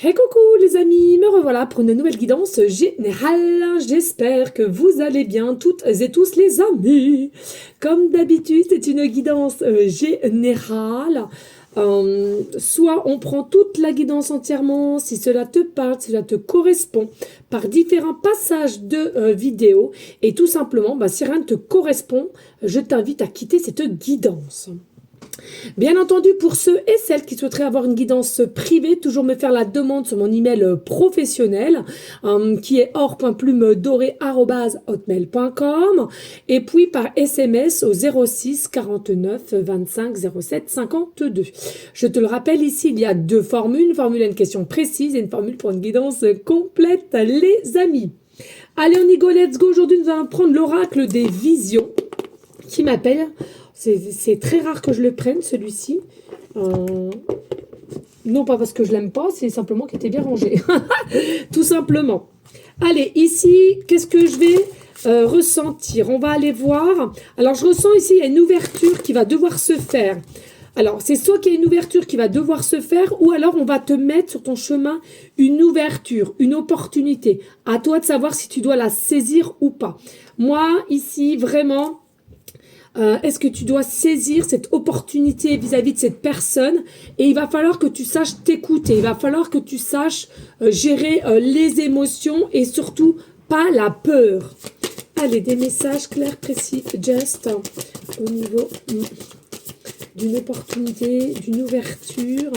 Hey coucou les amis, me revoilà pour une nouvelle guidance générale. J'espère que vous allez bien toutes et tous les amis. Comme d'habitude, c'est une guidance générale. Soit on prend toute la guidance entièrement, si cela te parle, si cela te correspond, par différents passages de vidéo. Et tout simplement, si rien ne te correspond, je t'invite à quitter cette guidance. Bien entendu, pour ceux et celles qui souhaiteraient avoir une guidance privée, toujours me faire la demande sur mon email professionnel qui est or.plumedorée@hotmail.com et puis par SMS au 06 49 25 07 52. Je te le rappelle ici, il y a deux formules. Une formule à une question précise et une formule pour une guidance complète, les amis. Allez, on y go, let's go. Aujourd'hui, nous allons prendre l'oracle des visions qui m'appelle. C'est très rare que je le prenne, celui-ci. Non pas parce que je l'aime pas, c'est simplement qu'il était bien rangé. Tout simplement. Allez, ici, qu'est-ce que je vais ressentir? On va aller voir. Alors, je ressens ici, il y a une ouverture qui va devoir se faire. Alors, c'est soit qu'il y a une ouverture qui va devoir se faire, ou alors on va te mettre sur ton chemin une ouverture, une opportunité. À toi de savoir si tu dois la saisir ou pas. Moi, ici, vraiment... est-ce que tu dois saisir cette opportunité vis-à-vis de cette personne et il va falloir que tu saches t'écouter, il va falloir que tu saches gérer les émotions et surtout pas la peur. Allez, des messages clairs, précis, just au niveau d'une opportunité, d'une ouverture.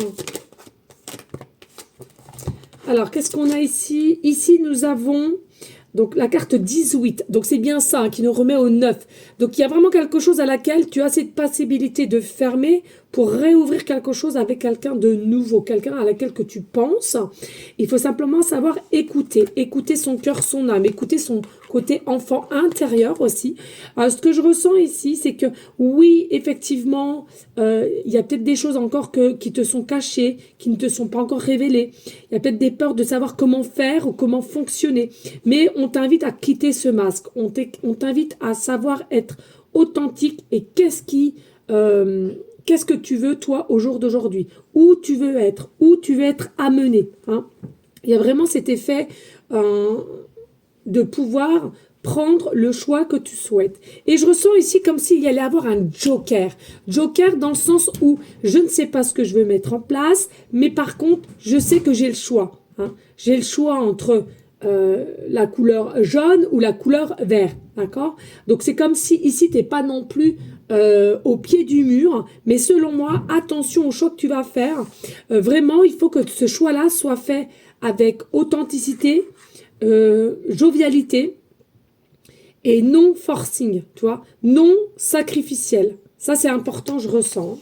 Alors, qu'est-ce qu'on a ici? Ici, nous avons... Donc, la carte 18. Donc, c'est bien ça qui nous remet au 9. Donc, il y a vraiment quelque chose à laquelle tu as cette possibilité de fermer pour réouvrir quelque chose avec quelqu'un de nouveau, quelqu'un à laquelle que tu penses. Il faut simplement savoir écouter. Écouter son cœur, son âme. Écouter son côté enfant intérieur aussi. Alors, ce que je ressens ici, c'est que oui, effectivement, il y a peut-être des choses encore qui te sont cachées, qui ne te sont pas encore révélées. Il y a peut-être des peurs de savoir comment faire ou comment fonctionner. Mais on t'invite à quitter ce masque. On t'invite à savoir être authentique et qu'est-ce que tu veux toi au jour d'aujourd'hui, où tu veux être amené. Hein. Il y a vraiment cet effet de pouvoir prendre le choix que tu souhaites. Et je ressens ici comme s'il y allait avoir un joker. Joker dans le sens où je ne sais pas ce que je veux mettre en place, mais par contre, je sais que j'ai le choix. Hein. J'ai le choix entre la couleur jaune ou la couleur vert, d'accord? Donc c'est comme si ici t'es pas non plus au pied du mur, mais selon moi, attention au choix que tu vas faire. Vraiment, il faut que ce choix-là soit fait avec authenticité, jovialité et non forcing, tu vois, non sacrificiel. Ça c'est important, je ressens.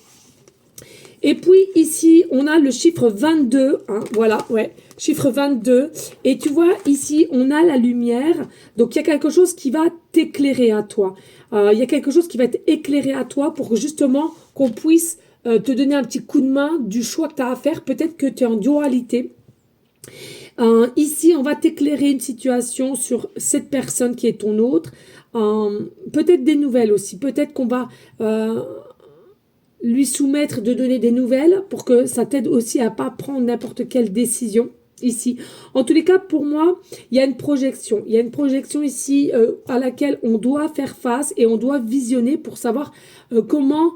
Et puis ici, on a le chiffre 22, hein, voilà, ouais, chiffre 22. Et tu vois, ici, on a la lumière. Donc, il y a quelque chose qui va t'éclairer à toi. Il y a quelque chose qui va être éclairé à toi pour que justement, qu'on puisse te donner un petit coup de main du choix que tu as à faire. Peut-être que tu es en dualité. Ici, on va t'éclairer une situation sur cette personne qui est ton autre. Peut-être des nouvelles aussi. Peut-être qu'on va... lui soumettre de donner des nouvelles pour que ça t'aide aussi à pas prendre n'importe quelle décision ici. En tous les cas, pour moi, il y a une projection. Il y a une projection ici à laquelle on doit faire face et on doit visionner pour savoir comment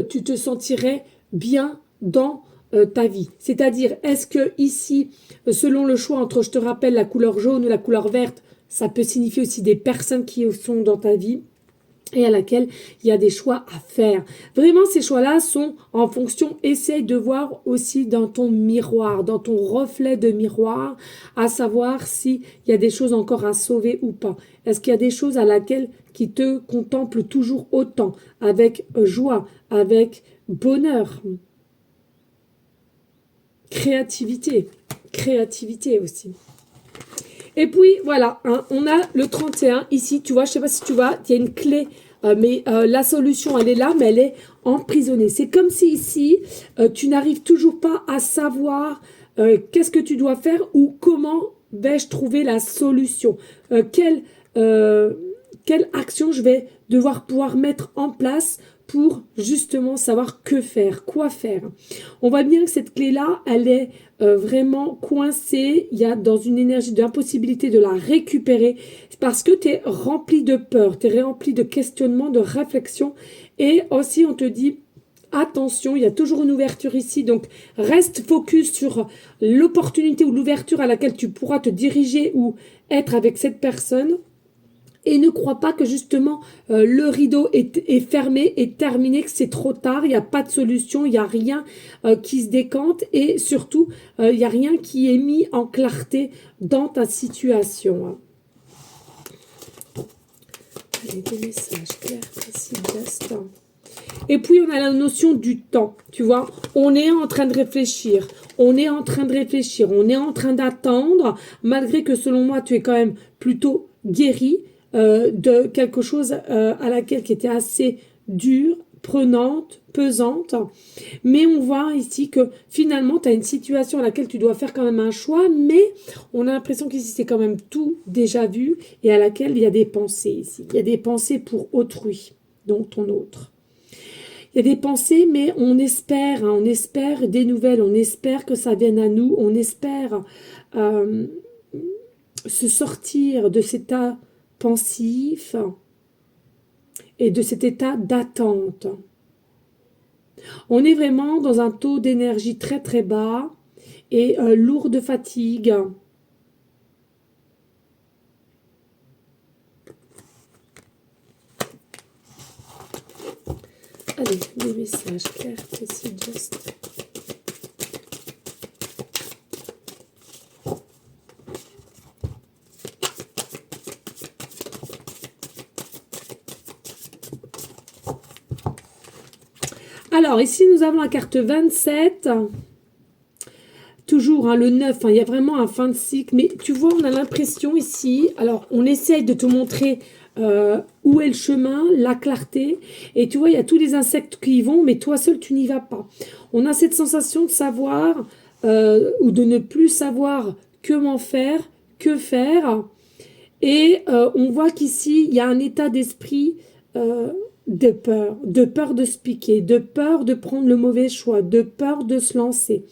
tu te sentirais bien dans ta vie. C'est-à-dire, est-ce que ici, selon le choix entre, je te rappelle, la couleur jaune ou la couleur verte, ça peut signifier aussi des personnes qui sont dans ta vie et à laquelle il y a des choix à faire. Vraiment, ces choix-là sont en fonction, essaye de voir aussi dans ton miroir, dans ton reflet de miroir, à savoir s'il y a des choses encore à sauver ou pas. Est-ce qu'il y a des choses à laquelle qui te contemplent toujours autant, avec joie, avec bonheur, créativité aussi. Et puis, voilà, hein, on a le 31 ici, tu vois, je sais pas si tu vois, il y a une clé, mais la solution, elle est là, mais elle est emprisonnée. C'est comme si ici, tu n'arrives toujours pas à savoir qu'est-ce que tu dois faire ou comment vais-je trouver la solution. Quelle action je vais devoir pouvoir mettre en place pour justement savoir que faire, quoi faire. On voit bien que cette clé-là, elle est vraiment coincée, il y a dans une énergie d'impossibilité de la récupérer, parce que tu es rempli de peur, tu es rempli de questionnements, de réflexions, et aussi on te dit, attention, il y a toujours une ouverture ici, donc reste focus sur l'opportunité ou l'ouverture à laquelle tu pourras te diriger ou être avec cette personne. Et ne crois pas que justement le rideau est fermé, est terminé, que c'est trop tard, il n'y a pas de solution, il n'y a rien qui se décante et surtout, il n'y a rien qui est mis en clarté dans ta situation. Allez, des messages clairs, précis, just. Et puis, on a la notion du temps, tu vois. On est en train de réfléchir, on est en train de réfléchir, on est en train d'attendre, malgré que selon moi, tu es quand même plutôt guéri de quelque chose à laquelle qui était assez dure, prenante, pesante. Mais on voit ici que finalement, tu as une situation à laquelle tu dois faire quand même un choix, mais on a l'impression qu'ici, c'est quand même tout déjà vu et à laquelle il y a des pensées ici. Il y a des pensées pour autrui, donc ton autre. Il y a des pensées, mais on espère des nouvelles, on espère que ça vienne à nous, on espère se sortir de cet état pensif et de cet état d'attente. On est vraiment dans un taux d'énergie très très bas et lourd de fatigue. Allez, des messages clairs, précis, just. Alors, ici, nous avons la carte 27. Toujours, hein, le 9, hein, il y a vraiment un fin de cycle. Mais tu vois, on a l'impression ici, alors on essaye de te montrer où est le chemin, la clarté. Et tu vois, il y a tous les insectes qui y vont, mais toi seul, tu n'y vas pas. On a cette sensation de savoir ou de ne plus savoir comment faire, que faire. Et on voit qu'ici, il y a un état d'esprit de peur de se piquer, de peur de prendre le mauvais choix, de peur de se lancer.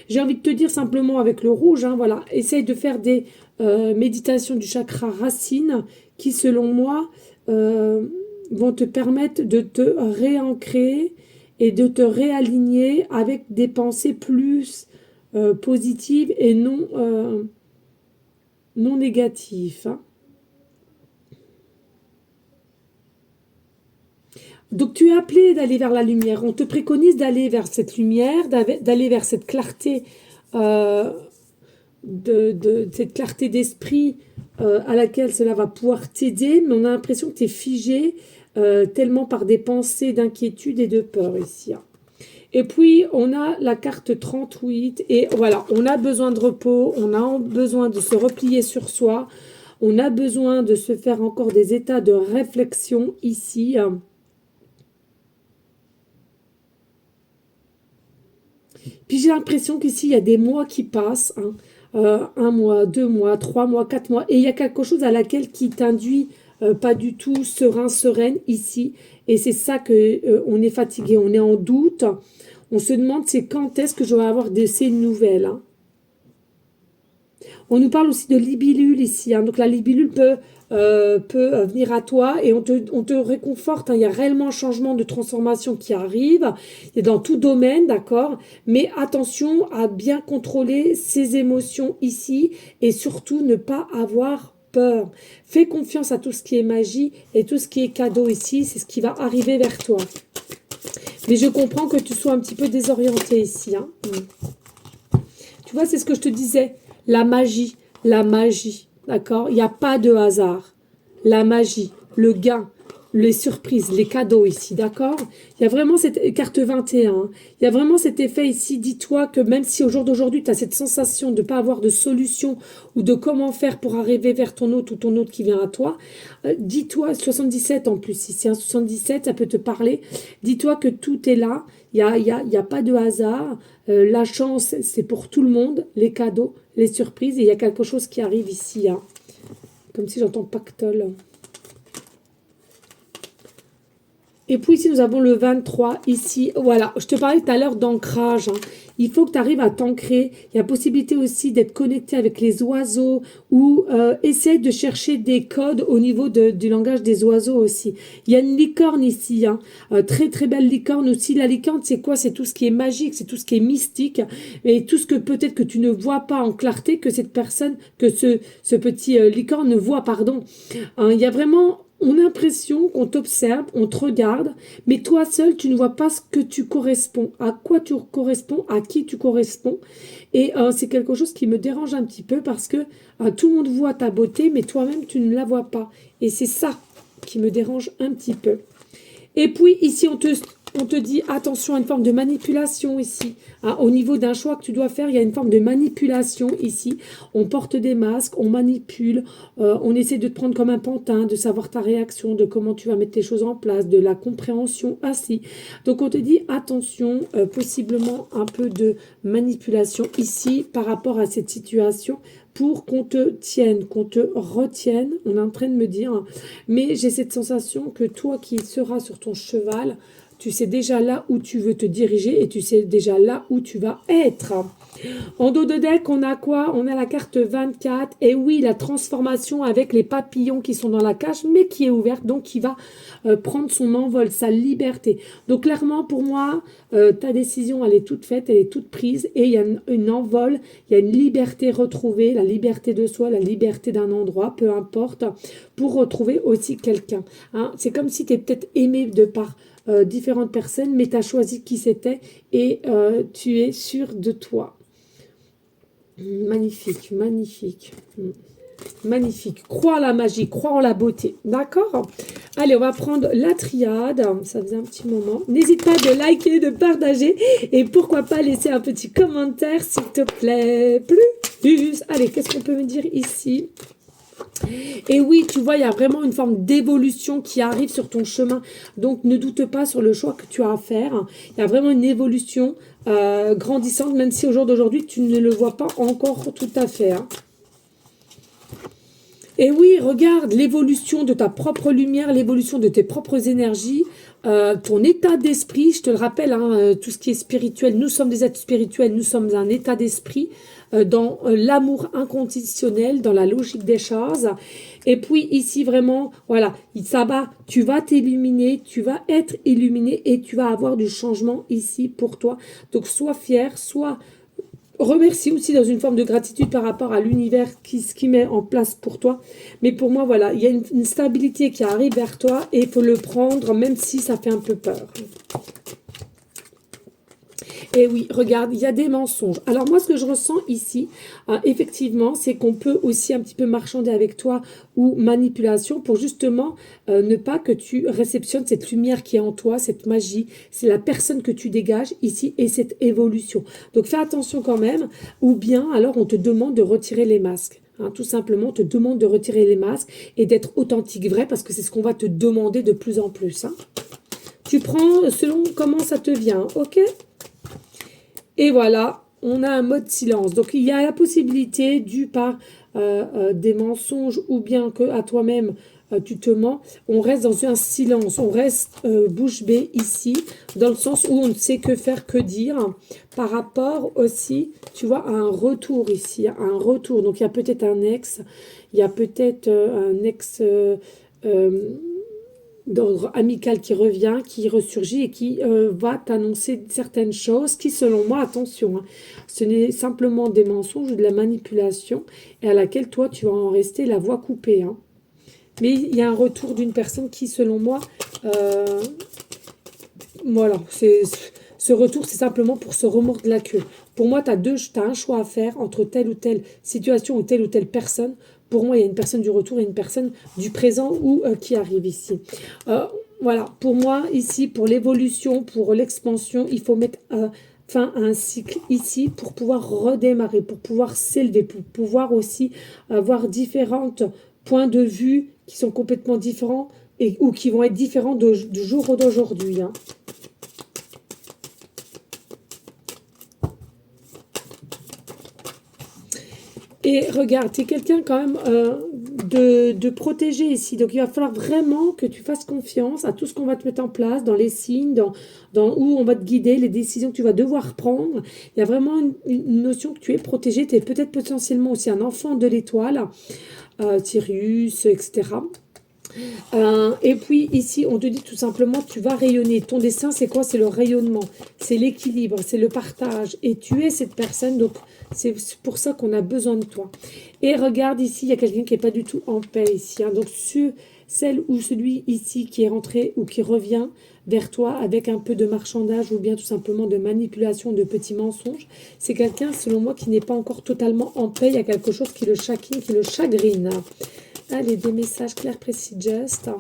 J'ai envie de te dire simplement avec le rouge, hein, voilà, essaye de faire des méditations du chakra racine qui, selon moi, vont te permettre de te réancrer et de te réaligner avec des pensées plus positives et non négatives. Hein. Donc tu es appelé d'aller vers la lumière. On te préconise d'aller vers cette lumière, d'aller vers cette clarté, cette clarté d'esprit à laquelle cela va pouvoir t'aider. Mais on a l'impression que tu es figé tellement par des pensées d'inquiétude et de peur ici. Hein. Et puis, on a la carte 38. Et voilà, on a besoin de repos, on a besoin de se replier sur soi, on a besoin de se faire encore des états de réflexion ici. Puis j'ai l'impression qu'ici, il y a des mois qui passent, hein, 1 mois, 2 mois, 3 mois, 4 mois, et il y a quelque chose à laquelle qui t'induit pas du tout serein, sereine ici, et c'est ça que on est fatigué, on est en doute, on se demande c'est quand est-ce que je vais avoir de ces nouvelles. Hein. On nous parle aussi de libellule ici, hein, donc la libellule peut venir à toi et on te réconforte. Hein. Il y a réellement un changement de transformation qui arrive. Il y a dans tout domaine, d'accord. Mais attention à bien contrôler ses émotions ici et surtout ne pas avoir peur. Fais confiance à tout ce qui est magie et tout ce qui est cadeau ici. C'est ce qui va arriver vers toi. Mais je comprends que tu sois un petit peu désorienté ici. Hein. Tu vois, c'est ce que je te disais. La magie, d'accord? Il n'y a pas de hasard. La magie, le gain, les surprises, les cadeaux ici, d'accord? Il y a vraiment cette carte 21. Il y a vraiment cet effet ici. Dis-toi que même si au jour d'aujourd'hui, tu as cette sensation de ne pas avoir de solution ou de comment faire pour arriver vers ton hôte ou ton hôte qui vient à toi, dis-toi, 77 en plus, ici, hein, 77, ça peut te parler. Dis-toi que tout est là. Il y a pas de hasard. La chance, c'est pour tout le monde. Les cadeaux, les surprises. Et il y a quelque chose qui arrive ici. Hein. Comme si j'entends pactole. Et puis ici, nous avons le 23, ici, voilà, je te parlais tout à l'heure d'ancrage, hein. Il faut que tu arrives à t'ancrer. Il y a possibilité aussi d'être connecté avec les oiseaux ou essayer de chercher des codes au niveau du langage des oiseaux aussi. Il y a une licorne ici, hein. Très très belle licorne aussi. La licorne, c'est quoi? C'est tout ce qui est magique, c'est tout ce qui est mystique et tout ce que peut-être que tu ne vois pas en clarté, que cette personne, que ce petit licorne ne voit, pardon. Hein, il y a vraiment... On a l'impression qu'on t'observe, on te regarde, mais toi seul, tu ne vois pas ce que tu corresponds, à quoi tu corresponds, à qui tu corresponds. Et c'est quelque chose qui me dérange un petit peu parce que tout le monde voit ta beauté, mais toi-même, tu ne la vois pas. Et c'est ça qui me dérange un petit peu. Et puis ici, on te dit attention à une forme de manipulation ici. Hein, au niveau d'un choix que tu dois faire, il y a une forme de manipulation ici. On porte des masques, on manipule, on essaie de te prendre comme un pantin, de savoir ta réaction, de comment tu vas mettre tes choses en place, de la compréhension ainsi. Donc on te dit attention, possiblement un peu de manipulation ici par rapport à cette situation pour qu'on te tienne, qu'on te retienne. On est en train de me dire, mais j'ai cette sensation que toi qui seras sur ton cheval, tu sais déjà là où tu veux te diriger et tu sais déjà là où tu vas être. En dos de deck, on a quoi? On a la carte 24. Et oui, la transformation avec les papillons qui sont dans la cage, mais qui est ouverte, donc qui va prendre son envol, sa liberté. Donc clairement, pour moi, ta décision, elle est toute faite, elle est toute prise. Et il y a une envol, il y a une liberté retrouvée, la liberté de soi, la liberté d'un endroit, peu importe, pour retrouver aussi quelqu'un. Hein. C'est comme si tu es peut-être aimé de par... différentes personnes, mais tu as choisi qui c'était et tu es sûr de toi. Magnifique, magnifique. Magnifique. Crois en la magie, crois en la beauté. D'accord? Allez, on va prendre la triade. Ça faisait un petit moment. N'hésite pas de liker, de partager et pourquoi pas laisser un petit commentaire, s'il te plaît. Plus. Allez, qu'est-ce qu'on peut me dire ici? Et oui, tu vois, il y a vraiment une forme d'évolution qui arrive sur ton chemin. Donc, ne doute pas sur le choix que tu as à faire. Il y a vraiment une évolution grandissante, même si au jour d'aujourd'hui, tu ne le vois pas encore tout à fait. Hein. Et oui, regarde l'évolution de ta propre lumière, l'évolution de tes propres énergies, ton état d'esprit. Je te le rappelle, hein, tout ce qui est spirituel, nous sommes des êtres spirituels, nous sommes un état d'esprit dans l'amour inconditionnel, dans la logique des choses. Et puis ici, vraiment, voilà, ça va, tu vas t'illuminer, tu vas être illuminé et tu vas avoir du changement ici pour toi. Donc, sois fier, sois... Remercie aussi dans une forme de gratitude par rapport à l'univers ce qui met en place pour toi. Mais pour moi, voilà, il y a une stabilité qui arrive vers toi et il faut le prendre même si ça fait un peu peur. Et oui, regarde, il y a des mensonges. Alors moi, ce que je ressens ici, effectivement, c'est qu'on peut aussi un petit peu marchander avec toi ou manipulation pour justement ne pas que tu réceptionnes cette lumière qui est en toi, cette magie. C'est la personne que tu dégages ici et cette évolution. Donc fais attention quand même. Ou bien, alors, on te demande de retirer les masques. Hein, tout simplement, on te demande de retirer les masques et d'être authentique, vrai, parce que c'est ce qu'on va te demander de plus en plus. Hein. Tu prends selon comment ça te vient, ok ? Et voilà, on a un mode silence. Donc, il y a la possibilité, dû par des mensonges ou bien que à toi-même, tu te mens, on reste dans un silence, on reste bouche bée ici, dans le sens où on ne sait que faire, que dire, par rapport aussi, tu vois, à un retour ici, à un retour. Donc, il y a peut-être un ex, il y a peut-être un ex... d'ordre amical qui revient, qui ressurgit et qui va t'annoncer certaines choses qui, selon moi, attention, hein, ce n'est simplement des mensonges ou de la manipulation et à laquelle toi, tu vas en rester la voix coupée. Hein. Mais il y a un retour d'une personne qui, selon moi, voilà, ce retour, c'est simplement pour se remordre la queue. Pour moi, tu as un choix à faire entre telle ou telle situation ou telle personne. Pour moi, il y a une personne du retour et une personne du présent ou qui arrive ici. Voilà, pour moi, ici, pour l'évolution, pour l'expansion, il faut mettre fin à un cycle ici pour pouvoir redémarrer, pour pouvoir s'élever, pour pouvoir aussi avoir différents points de vue qui sont complètement différents ou qui vont être différents du jour d'aujourd'hui. Hein. Et regarde, tu es quelqu'un quand même de protéger ici. Donc, il va falloir vraiment que tu fasses confiance à tout ce qu'on va te mettre en place, dans les signes, dans où on va te guider, les décisions que tu vas devoir prendre. Il y a vraiment une notion que tu es protégé. Tu es peut-être potentiellement aussi un enfant de l'étoile, Sirius, etc. Et puis ici, on te dit tout simplement, tu vas rayonner. Ton dessin, c'est quoi? C'est le rayonnement, c'est l'équilibre, c'est le partage. Et tu es cette personne, donc c'est pour ça qu'on a besoin de toi. Et regarde ici, il y a quelqu'un qui n'est pas du tout en paix ici. Hein. Donc celle ou celui ici qui est rentré ou qui revient vers toi avec un peu de marchandage ou bien tout simplement de manipulation, de petits mensonges, c'est quelqu'un, selon moi, qui n'est pas encore totalement en paix. Il y a quelque chose qui le chagrine, qui le chagrine. Allez, des messages clairs, précis, just.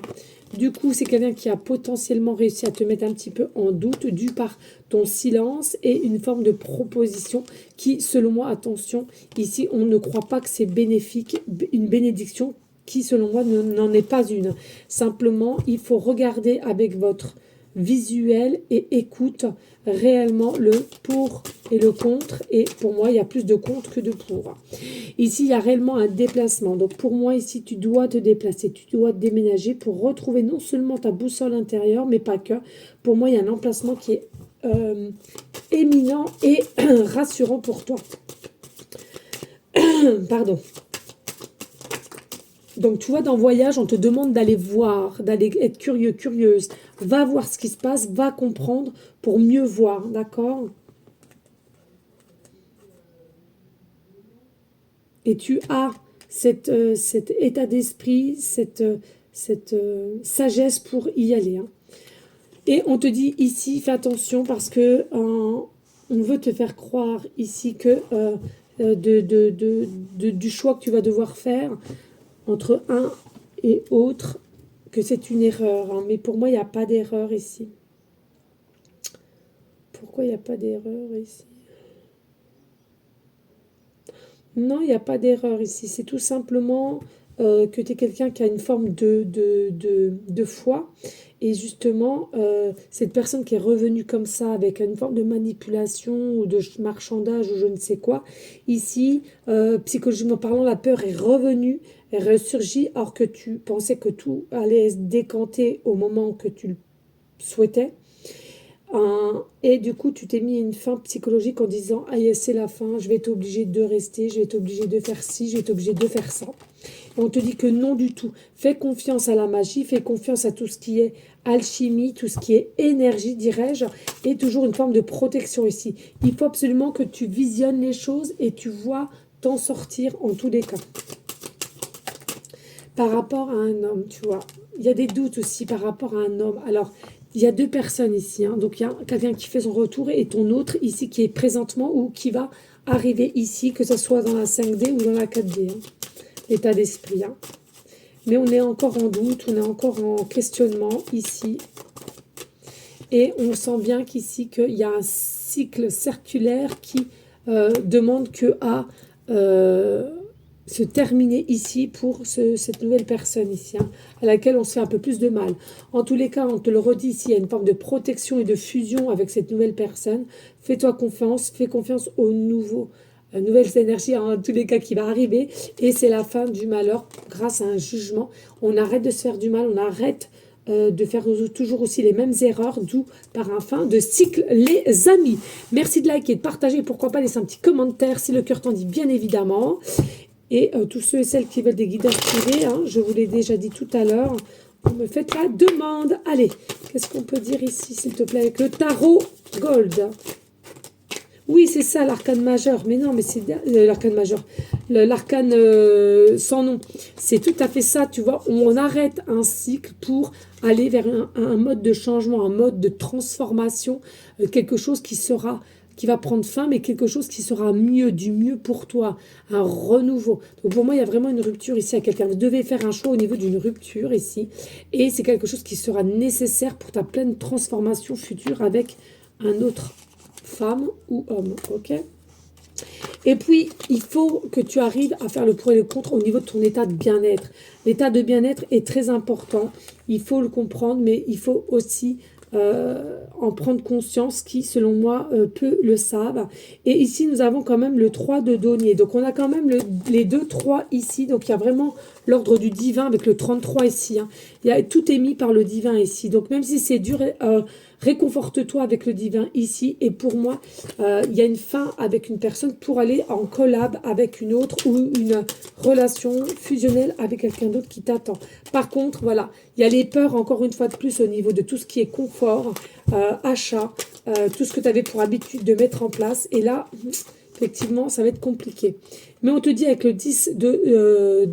Du coup, c'est quelqu'un qui a potentiellement réussi à te mettre un petit peu en doute dû par ton silence et une forme de proposition qui, selon moi, attention, ici, on ne croit pas que c'est bénéfique, une bénédiction qui, selon moi, n'en est pas une. Simplement, il faut regarder avec votre visuel et écoute réellement le pour et le contre. Et pour moi, il y a plus de contre que de pour. Ici, il y a réellement un déplacement. Donc, pour moi, ici, tu dois te déplacer, tu dois te déménager pour retrouver non seulement ta boussole intérieure, mais pas que. Pour moi, il y a un emplacement qui est éminent et rassurant pour toi. Pardon. Donc, tu vois, dans Voyage, on te demande d'aller voir, d'aller être curieux, curieuse. Va voir ce qui se passe, va comprendre pour mieux voir, d'accord? Et tu as cet état d'esprit, cette sagesse pour y aller. Hein. Et on te dit ici, fais attention parce que on veut te faire croire ici que du choix que tu vas devoir faire entre un et autre, que c'est une erreur. Hein. Mais pour moi, il n'y a pas d'erreur ici. Pourquoi il n'y a pas d'erreur ici? Non, il n'y a pas d'erreur ici. C'est tout simplement que tu es quelqu'un qui a une forme de foi. Et justement, cette personne qui est revenue comme ça, avec une forme de manipulation ou de marchandage ou je ne sais quoi, ici, psychologiquement parlant, la peur est revenue, elle ressurgit, alors que tu pensais que tout allait se décanter au moment que tu le souhaitais. Et du coup, tu t'es mis une fin psychologique en disant « Ah, c'est la fin, je vais être obligé de rester, je vais être obligé de faire ci, je vais être obligé de faire ça. » Et on te dit que non du tout. Fais confiance à la magie, fais confiance à tout ce qui est alchimie, tout ce qui est énergie, dirais-je, et toujours une forme de protection ici. Il faut absolument que tu visionnes les choses et tu vois t'en sortir en tous les cas. Par rapport à un homme, tu vois, il y a des doutes aussi par rapport à un homme. Alors, il y a deux personnes ici, hein. Donc il y a quelqu'un qui fait son retour et ton autre ici qui est présentement ou qui va arriver ici, que ce soit dans la 5D ou dans la 4D, hein. L'état d'esprit. Hein. Mais on est encore en doute, on est encore en questionnement ici. Et on sent bien qu'ici, qu'il y a un cycle circulaire qui demande que à se terminer ici pour cette nouvelle personne ici, hein, à laquelle on se fait un peu plus de mal. En tous les cas, on te le redit ici, il y a une forme de protection et de fusion avec cette nouvelle personne. Fais-toi confiance, fais confiance aux nouvelles énergies, en tous les cas, qui va arriver. Et c'est la fin du malheur grâce à un jugement. On arrête de se faire du mal, on arrête de faire toujours aussi les mêmes erreurs, d'où par un fin de cycle, les amis. Merci de liker, de partager, pourquoi pas laisser un petit commentaire si le cœur t'en dit, bien évidemment. Et tous ceux et celles qui veulent des guidages privés, hein, je vous l'ai déjà dit tout à l'heure, vous me faites la demande. Allez, qu'est-ce qu'on peut dire ici, s'il te plaît, avec le tarot gold? Oui, c'est ça, l'arcane majeur. Mais non, mais c'est l'arcane majeur. L'arcane sans nom. C'est tout à fait ça, tu vois. On arrête un cycle pour aller vers un mode de changement, un mode de transformation, quelque chose qui va prendre fin, mais quelque chose qui sera mieux, du mieux pour toi, un renouveau. Donc pour moi, il y a vraiment une rupture ici à quelqu'un. Vous devez faire un choix au niveau d'une rupture ici, et c'est quelque chose qui sera nécessaire pour ta pleine transformation future avec un autre femme ou homme, ok? Et puis, il faut que tu arrives à faire le pour et le contre au niveau de ton état de bien-être. L'état de bien-être est très important, il faut le comprendre, mais il faut aussi en prendre conscience, qui, selon moi, peu le savent. Et ici, nous avons quand même le 3 de denier. Donc, on a quand même les 2 3 ici. Donc, il y a vraiment l'ordre du divin avec le 33 ici. Hein. Tout est mis par le divin ici. Donc, même si c'est dur, réconforte-toi avec le divin ici. Et pour moi, il y a une fin avec une personne pour aller en collab avec une autre ou une relation fusionnelle avec quelqu'un d'autre qui t'attend. Par contre, voilà, il y a les peurs, encore une fois de plus, au niveau de tout ce qui est confort, achat, tout ce que tu avais pour habitude de mettre en place. Et là, effectivement, ça va être compliqué. Mais on te dit avec le 10 de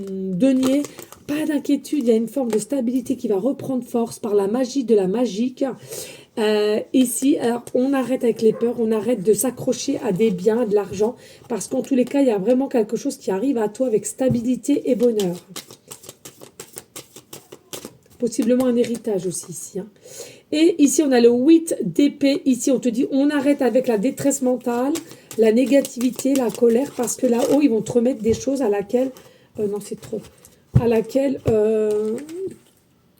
denier, pas d'inquiétude, il y a une forme de stabilité qui va reprendre force par la magie de la magique. Ici, alors on arrête avec les peurs, on arrête de s'accrocher à des biens, de l'argent, parce qu'en tous les cas, il y a vraiment quelque chose qui arrive à toi avec stabilité et bonheur. Possiblement un héritage aussi ici. Hein. Et ici, on a le 8 d'épée. Ici, on te dit, on arrête avec la détresse mentale, la négativité, la colère, parce que là-haut, ils vont te remettre des choses à laquelle... non, c'est trop. À laquelle...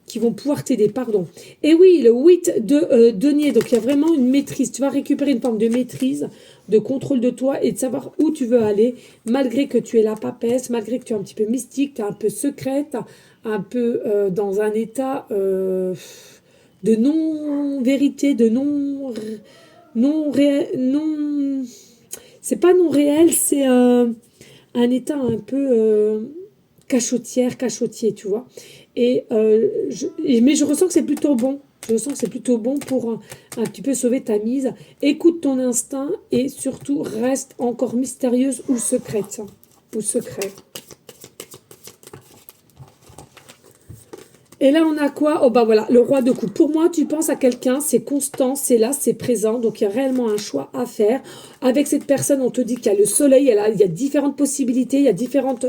qui vont pouvoir t'aider, pardon. Et oui, le 8 de denier, donc il y a vraiment une maîtrise. Tu vas récupérer une forme de maîtrise, de contrôle de toi et de savoir où tu veux aller, malgré que tu es la papesse, malgré que tu es un petit peu mystique, tu es un peu secrète, un peu dans un état de non-vérité, de non... C'est pas non réel, c'est un état un peu cachotier, tu vois. Mais je ressens que c'est plutôt bon. Je sens que c'est plutôt bon pour un petit peu sauver ta mise. Écoute ton instinct et surtout reste encore mystérieuse ou secrète. Ou secret. Et là, on a quoi? Oh, bah voilà, le roi de coupe. Pour moi, tu penses à quelqu'un, c'est constant, c'est là, c'est présent. Donc, il y a réellement un choix à faire. Avec cette personne, on te dit qu'il y a le soleil, il y a différentes possibilités, il y a différentes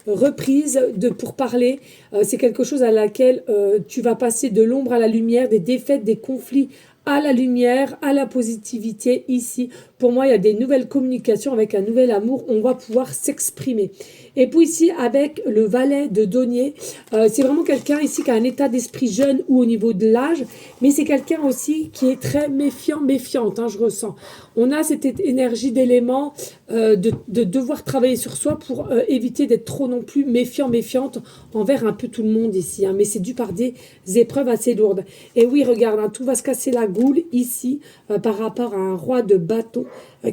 reprises pour parler. C'est quelque chose à laquelle tu vas passer de l'ombre à la lumière, des défaites, des conflits à la lumière, à la positivité ici. Pour moi, il y a des nouvelles communications avec un nouvel amour. On va pouvoir s'exprimer. Et puis ici, avec le valet de denier, c'est vraiment quelqu'un ici qui a un état d'esprit jeune ou au niveau de l'âge, mais c'est quelqu'un aussi qui est très méfiante, hein, je ressens. On a cette énergie d'élément de devoir travailler sur soi pour éviter d'être trop non plus méfiante envers un peu tout le monde ici. Hein, mais c'est dû par des épreuves assez lourdes. Et oui, regarde, hein, tout va se casser la goule ici par rapport à un roi de bâton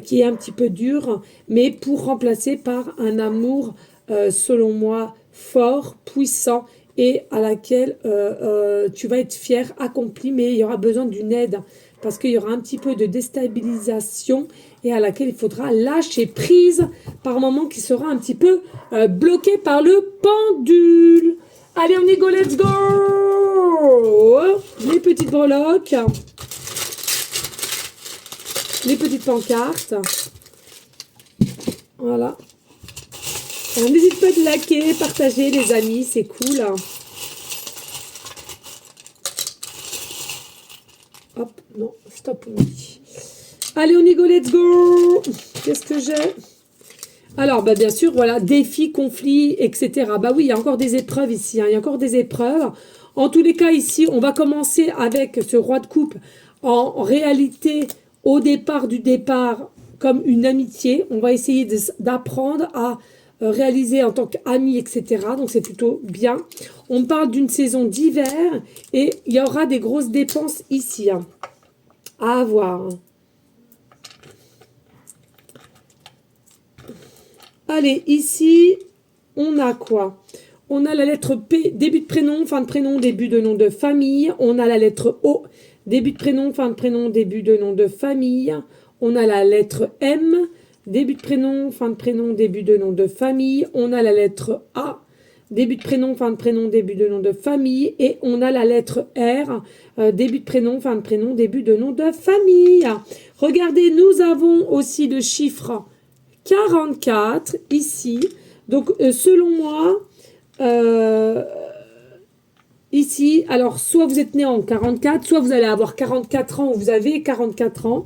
qui est un petit peu dur, mais pour remplacer par un amour, selon moi, fort, puissant et à laquelle tu vas être fier, accompli, mais il y aura besoin d'une aide parce qu'il y aura un petit peu de déstabilisation et à laquelle il faudra lâcher prise par moment qui sera un petit peu bloqué par le pendule. Allez, on y go, let's go! Les petites breloques, les petites pancartes. Voilà. N'hésite pas de liker, partager les amis, c'est cool. Hop, non, stop. Allez, on y go, let's go. Qu'est-ce que j'ai? Alors, bah, bien sûr, voilà, défis, conflits, etc. Bah oui, il y a encore des épreuves ici, hein, il y a encore des épreuves. En tous les cas, ici, on va commencer avec ce roi de coupe. En réalité, au départ du départ, comme une amitié, on va essayer d'apprendre à réaliser en tant qu'ami, etc. Donc, c'est plutôt bien. On parle d'une saison d'hiver et il y aura des grosses dépenses ici, hein, à avoir. Allez, ici, on a quoi? On a la lettre P, début de prénom, fin de prénom, début de nom de famille. On a la lettre O, début de prénom, fin de prénom, début de nom de famille. On a la lettre M, début de prénom, fin de prénom, début de nom de famille. On a la lettre A, début de prénom, fin de prénom, début de nom de famille. Et on a la lettre R, début de prénom, fin de prénom, début de nom de famille. Regardez, nous avons aussi le chiffre 44 ici. Donc, selon moi, Ici, alors, soit vous êtes né en 44, soit vous allez avoir 44 ans ou vous avez 44 ans.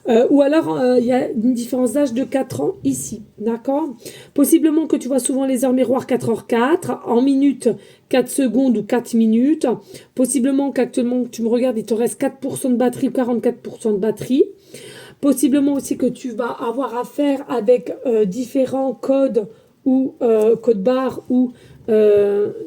Ou alors, il y a une différence d'âge de 4 ans ici. D'accord? Possiblement que tu vois souvent les heures miroirs 4h04, en minutes 4 secondes ou 4 minutes. Possiblement qu'actuellement, tu me regardes, il te reste 4% de batterie ou 44% de batterie. Possiblement aussi que tu vas avoir affaire avec différents codes ou code barre ou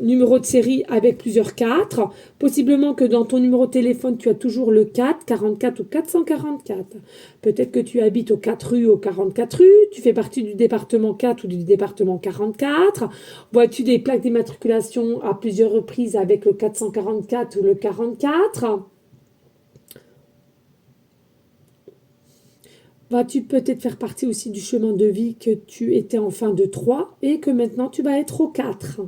numéro de série avec plusieurs 4. Possiblement que dans ton numéro de téléphone, tu as toujours le 4, 44 ou 444. Peut-être que tu habites au 4 rue, au 44 rue, tu fais partie du département 4 ou du département 44. Vois-tu des plaques d'immatriculation à plusieurs reprises avec le 444 ou le 44? Vas-tu peut-être faire partie aussi du chemin de vie que tu étais en fin de 3 et que maintenant tu vas être au 4?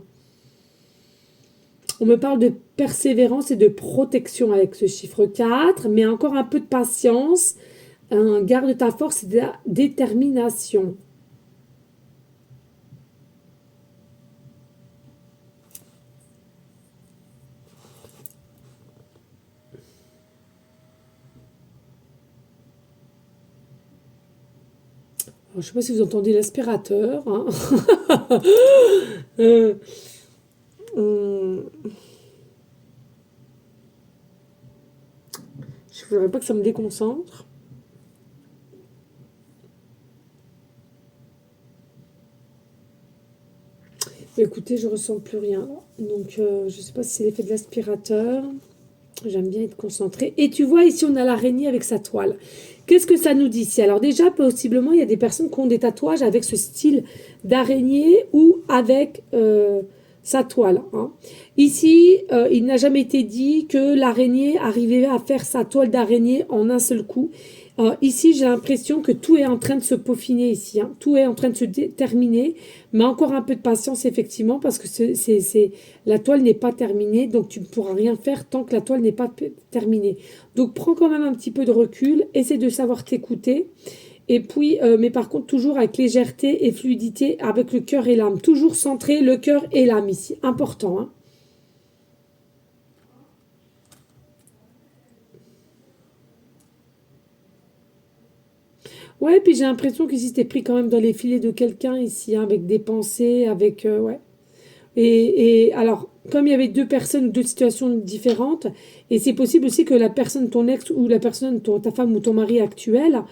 On me parle de persévérance et de protection avec ce chiffre 4, mais encore un peu de patience. Garde ta force et de la détermination. Alors, je ne sais pas si vous entendez l'aspirateur. Hein. Je ne voudrais pas que ça me déconcentre. Écoutez, je ressens plus rien. Donc, je ne sais pas si c'est l'effet de l'aspirateur. J'aime bien être concentrée. Et tu vois, ici, on a l'araignée avec sa toile. Qu'est-ce que ça nous dit ici? Alors déjà, possiblement, il y a des personnes qui ont des tatouages avec ce style d'araignée ou avec sa toile. Hein. Ici, il n'a jamais été dit que l'araignée arrivait à faire sa toile d'araignée en un seul coup. Ici, j'ai l'impression que tout est en train de se peaufiner ici. Hein. Tout est en train de se terminer. Mais encore un peu de patience, effectivement, parce que la toile n'est pas terminée. Donc, tu ne pourras rien faire tant que la toile n'est pas terminée. Donc, prends quand même un petit peu de recul. Essaie de savoir t'écouter. Et puis, mais par contre, toujours avec légèreté et fluidité, avec le cœur et l'âme. Toujours centré le cœur et l'âme ici. Important, hein. Ouais, puis j'ai l'impression que si t'es pris quand même dans les filets de quelqu'un ici, hein, avec des pensées, avec... ouais. Et alors, comme il y avait deux personnes ou deux situations différentes, et c'est possible aussi que la personne, ton ex ou la personne, ta femme ou ton mari actuel,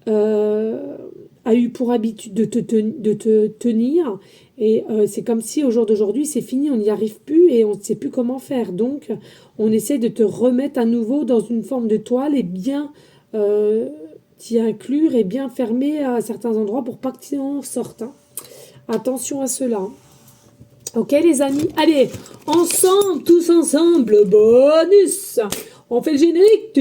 euh, a eu pour habitude de te tenir. Et c'est comme si au jour d'aujourd'hui, c'est fini, on n'y arrive plus et on ne sait plus comment faire. Donc, on essaie de te remettre à nouveau dans une forme de toile et bien t'y inclure et bien fermer à certains endroits pour pas que tu en sortes. Hein. Attention à cela. Ok les amis, allez, ensemble, tous ensemble, bonus. On fait le générique.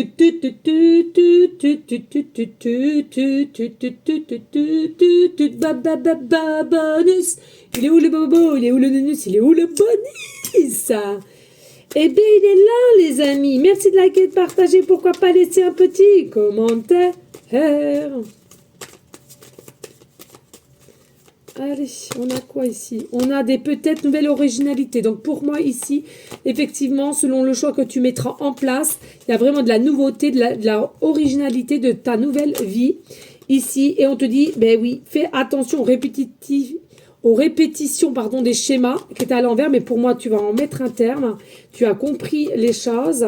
Bonus. Il est où le bobo? Il est où le bonus? Il est où le bonus? Eh bien, il est là, les amis. Merci de liker, de partager. Pourquoi pas laisser un petit commentaire? Allez, on a quoi ici? On a des peut-être nouvelles originalités. Donc pour moi ici, effectivement, selon le choix que tu mettras en place, il y a vraiment de la nouveauté, de la originalité de ta nouvelle vie ici. Et on te dit, ben oui, fais attention aux répétitions pardon, des schémas qui étaient à l'envers. Mais pour moi, tu vas en mettre un terme. Tu as compris les choses.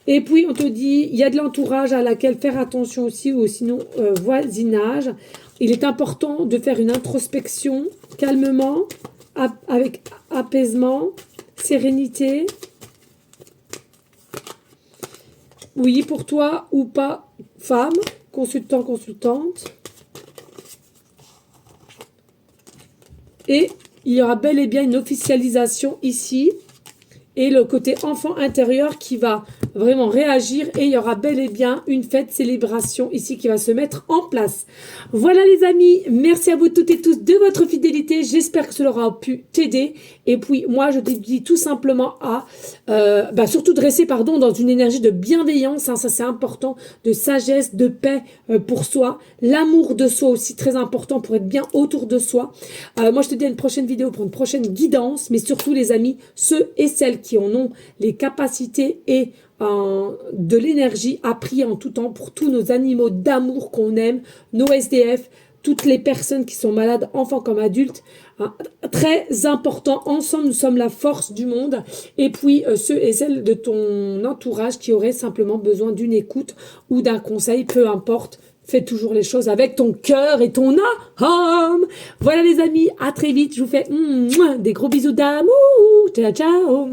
Et puis, on te dit, il y a de l'entourage à laquelle faire attention aussi, ou sinon voisinage. Il est important de faire une introspection calmement, avec apaisement, sérénité. Oui, pour toi ou pas, femme, consultant, consultante. Et il y aura bel et bien une officialisation ici. Et le côté enfant intérieur qui va vraiment réagir et il y aura bel et bien une fête célébration ici qui va se mettre en place. Voilà les amis, merci à vous toutes et tous de votre fidélité. J'espère que cela aura pu t'aider. Et puis moi je te dis tout simplement à surtout de rester dans une énergie de bienveillance, hein, ça c'est important, de sagesse, de paix pour soi, l'amour de soi aussi très important pour être bien autour de soi. Moi je te dis à une prochaine vidéo pour une prochaine guidance, mais surtout les amis, ceux et celles qui en ont les capacités et de l'énergie à prier en tout temps pour tous nos animaux d'amour qu'on aime, nos SDF, toutes les personnes qui sont malades, enfants comme adultes, hein, très important. Ensemble, nous sommes la force du monde. Et puis, ceux et celles de ton entourage qui auraient simplement besoin d'une écoute ou d'un conseil, peu importe. Fais toujours les choses avec ton cœur et ton âme. Voilà les amis, à très vite. Je vous fais des gros bisous d'amour. Ciao, ciao.